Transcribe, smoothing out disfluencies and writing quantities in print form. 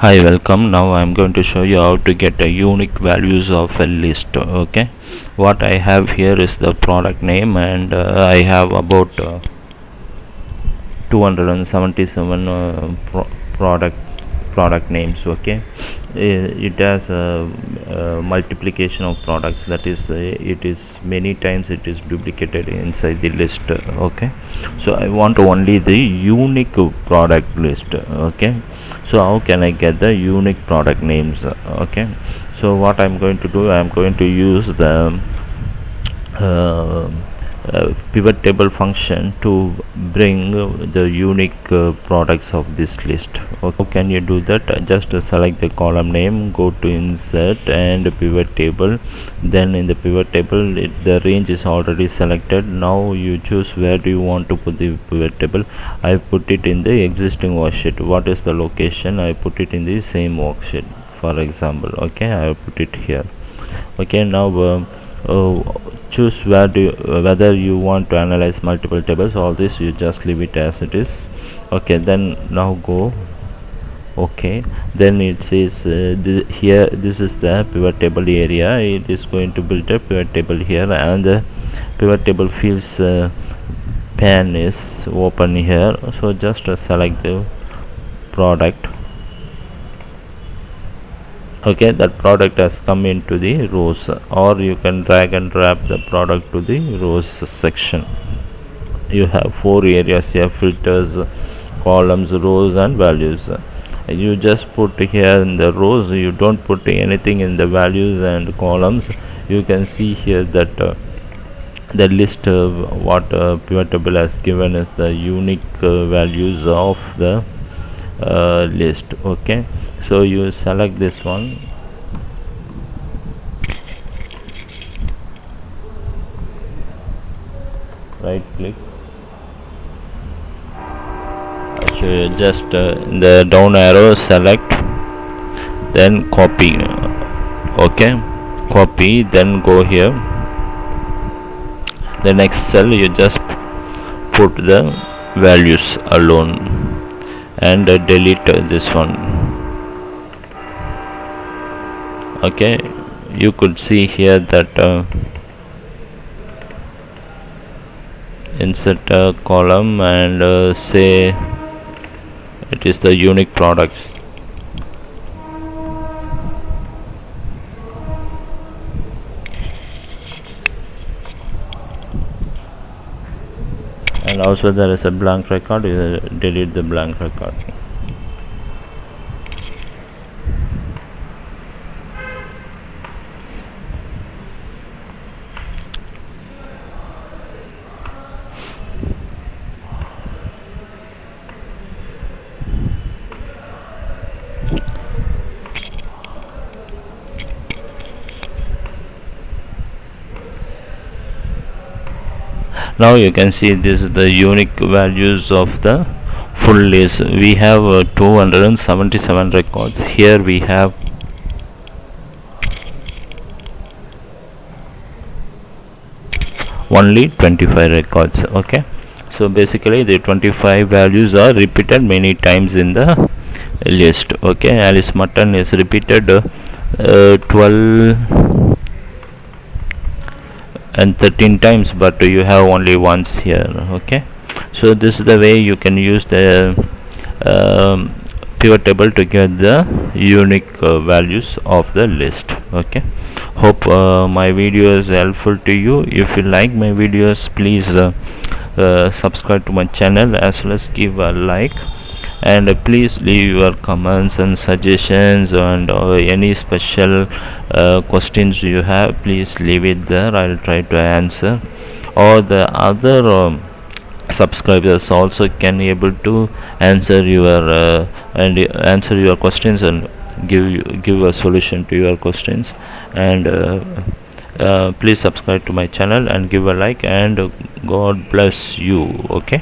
Hi, welcome. Now I'm going to show you how to get a unique values of a list. Okay, what I have here is the product name, and I have about 277 product names. Okay, it has a multiplication of products, that is it is many times it is duplicated inside the list. Okay, so I want only the unique product list. Okay, so how can I get the unique product names? Okay, so what I'm going to do, I'm going to use the pivot table function to bring the unique products of this list. Okay, how can you do that? Just select the column name, go to insert and pivot table. Then in the pivot table, the range is already selected. Now you choose where do you want to put the pivot table. I put it in the existing worksheet. What is the location? I put it in the same worksheet, for example. Okay, I put it here. Okay, now choose whether you want to analyze multiple tables. All this you just leave it as it is. Okay, then now go. Okay, then it says here this is the pivot table area. It is going to build a pivot table here, and the pivot table fields pane is open here. So just select the product. Okay, that product has come into the rows, or you can drag and drop the product to the rows section. You have 4 areas here: filters, columns, rows and values. You just put here in the rows, you don't put anything in the values and columns. You can see here that the list what pivot table has given is the unique values of the list. Okay, so you select this one, right click, so you just in the down arrow select, then copy. Okay, copy, then go here, the next cell you just put the values alone and delete this one. Okay, you could see here that insert a column and say it is the unique products. And also there is a blank record. You delete the blank record. Now you can see this is the unique values of the full list. We have 277 records. Here we have only 25 records. Okay, so basically the 25 values are repeated many times in the list. Okay, Alice Mutton is repeated 12 and 13 times, but you have only once here. Okay, so this is the way you can use the pivot table to get the unique values of the list. Okay, hope my video is helpful to you. If you like my videos, please subscribe to my channel as well as give a like, and please leave your comments and suggestions, and any special questions you have, please leave it there. I'll try to answer. Or the other subscribers also can able to answer your answer your questions and give a solution to your questions. And please subscribe to my channel and give a like, and God bless you. Okay.